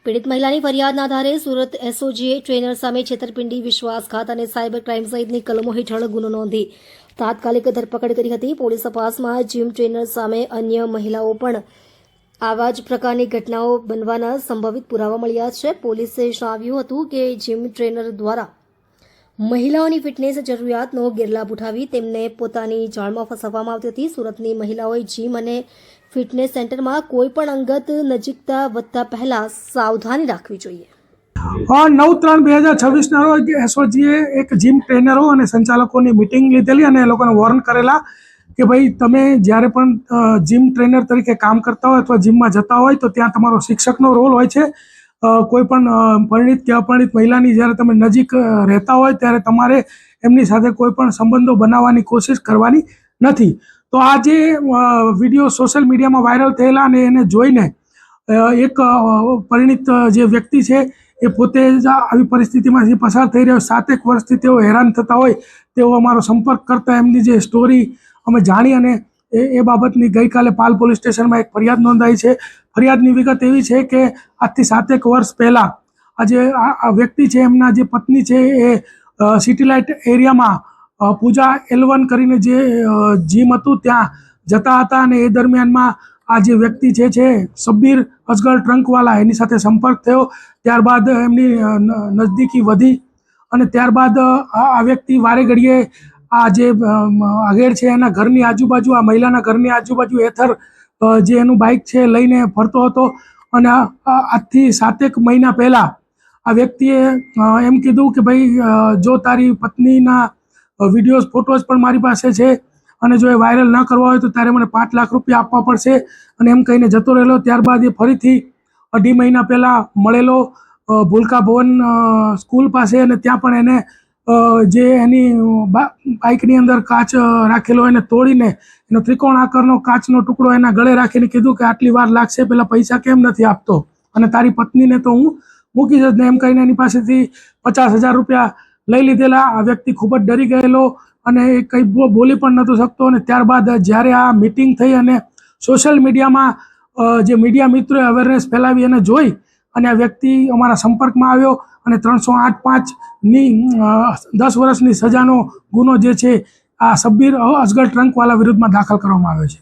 પીડિત મહિલાની ફરિયાદના આધારે સુરત એસઓજીએ ટ્રેનર સામે છેતરપિંડી, વિશ્વાસઘાત અને સાયબર ક્રાઇમ સહિતની કલમો હેઠળ ગુનો નોંધી તાત્કાલિક ધરપકડ કરી હતી. પોલીસ તપાસમાં જીમ ટ્રેનર સામે અન્ય મહિલાઓ પણ આવા જ પ્રકારની ઘટનાઓ બનવાના સંભવિત પુરાવા મળ્યા છે. પોલીસે જણાવ્યું હતું કે જીમ ટ્રેનર દ્વારા મહિલાઓની ફિટનેસ જરૂરિયાતનો ગેરલાભ ઉઠાવી તેમને પોતાની જાળમાં ફસાવવામાં આવતી હતી. સુરતની મહિલાઓએ જીમ અને ફિટનેસ સેન્ટરમાં કોઈ પણ અંગત નજીકતા વધતા પહેલા સાવધાની રાખવી જોઈએ. 9/3/2026 રોજ એસઓજીએ એક જીમ ટ્રેનરો અને સંચાલકોની મિટિંગ લીધેલી અને એ લોકોને વોર્ન કરેલા કે ભાઈ તમે જ્યારે પણ જીમ ટ્રેનર તરીકે કામ કરતા હોય અથવા જીમમાં જતા હોય તો ત્યાં તમારો શિક્ષકનો રોલ હોય છે. કોઈ પણ પરિણીત કે અપરિણીત મહિલાની જ્યારે તમે નજીક રહેતા હોય ત્યારે તમારે એમની સાથે કોઈ પણ સંબંધો બનાવવાની કોશિશ કરવાની નથી. તો આ જે વિડીયો સોશિયલ મીડિયામાં વાયરલ થયેલા અને એને જોઈને એક પરિણીત જે વ્યક્તિ છે એ પોતે જ આવી પરિસ્થિતિમાંથી પસાર થઈ રહ્યો, 7 વર્ષથી તેઓ હેરાન થતા હોય તેઓ અમારો સંપર્ક કરતા એમની જે સ્ટોરી અમે જાણી અને એ બાબતની ગઈકાલે પાલ પોલીસ સ્ટેશનમાં એક ફરિયાદ નોંધાઈ છે. ફરિયાદની વિગત એવી છે કે આજથી 7 વર્ષ પહેલાં આ વ્યક્તિ છે એમના જે પત્ની છે એ સિટીલાઇટ એરિયામાં પૂજા L1 કરીને જે જીમ હતું ત્યાં જતા હતા અને એ દરમિયાનમાં આ જે વ્યક્તિ છે શબ્બીર અસગર ટ્રંકવાલા એની સાથે સંપર્ક થયો. ત્યારબાદ એમની નજદીકી વધી અને ત્યારબાદ આ વ્યક્તિ વારે ઘડીએ આ જે આગેડ છે એના ઘરની આજુબાજુ, આ મહિલાના ઘરની આજુબાજુ એથર જે એનું બાઇક છે લઈને ફરતો હતો અને આજથી 7 મહિના પહેલાં આ વ્યક્તિએ એમ કીધું કે ભાઈ જો તારી પત્નીના વિડીયોઝ, ફોટોઝ પણ મારી પાસે છે અને જો એ વાયરલ ન કરવા હોય તો તારે મને 5 લાખ રૂપિયા આપવા પડશે અને એમ કહીને જતો રહેલો. ત્યારબાદ એ ફરીથી 2.5 મહિના પહેલાં મળેલો ભૂલકા ભવન સ્કૂલ પાસે અને ત્યાં પણ એને જે એની બાઇકની અંદર કાચ રાખેલો એને તોડીને એનો ત્રિકોણ આકારનો કાચનો ટુકડો એના ગળે રાખીને કીધું કે આટલી વાર લાગશે, પહેલાં પૈસા કેમ નથી આપતો અને તારી પત્નીને તો હું મૂકી જ ને એમ કહીને એની પાસેથી 50,000 રૂપિયા લઈ લીધેલા. આ વ્યક્તિ ખૂબ જ ડરી ગયેલો અને એ કંઈ બોલી પણ નહોતો શકતો અને ત્યારબાદ જ્યારે આ મિટિંગ થઈ અને સોશિયલ મીડિયામાં જે મીડિયા મિત્રોએ અવેરનેસ ફેલાવી અને જોઈ અને આ વ્યક્તિ અમારા સંપર્કમાં આવ્યો અને 308(5)ની 10 વર્ષની સજાનો ગુનો જે છે આ શબ્બીર અસગર ટ્રંકવાલા વિરુદ્ધમાં દાખલ કરવામાં આવ્યો છે.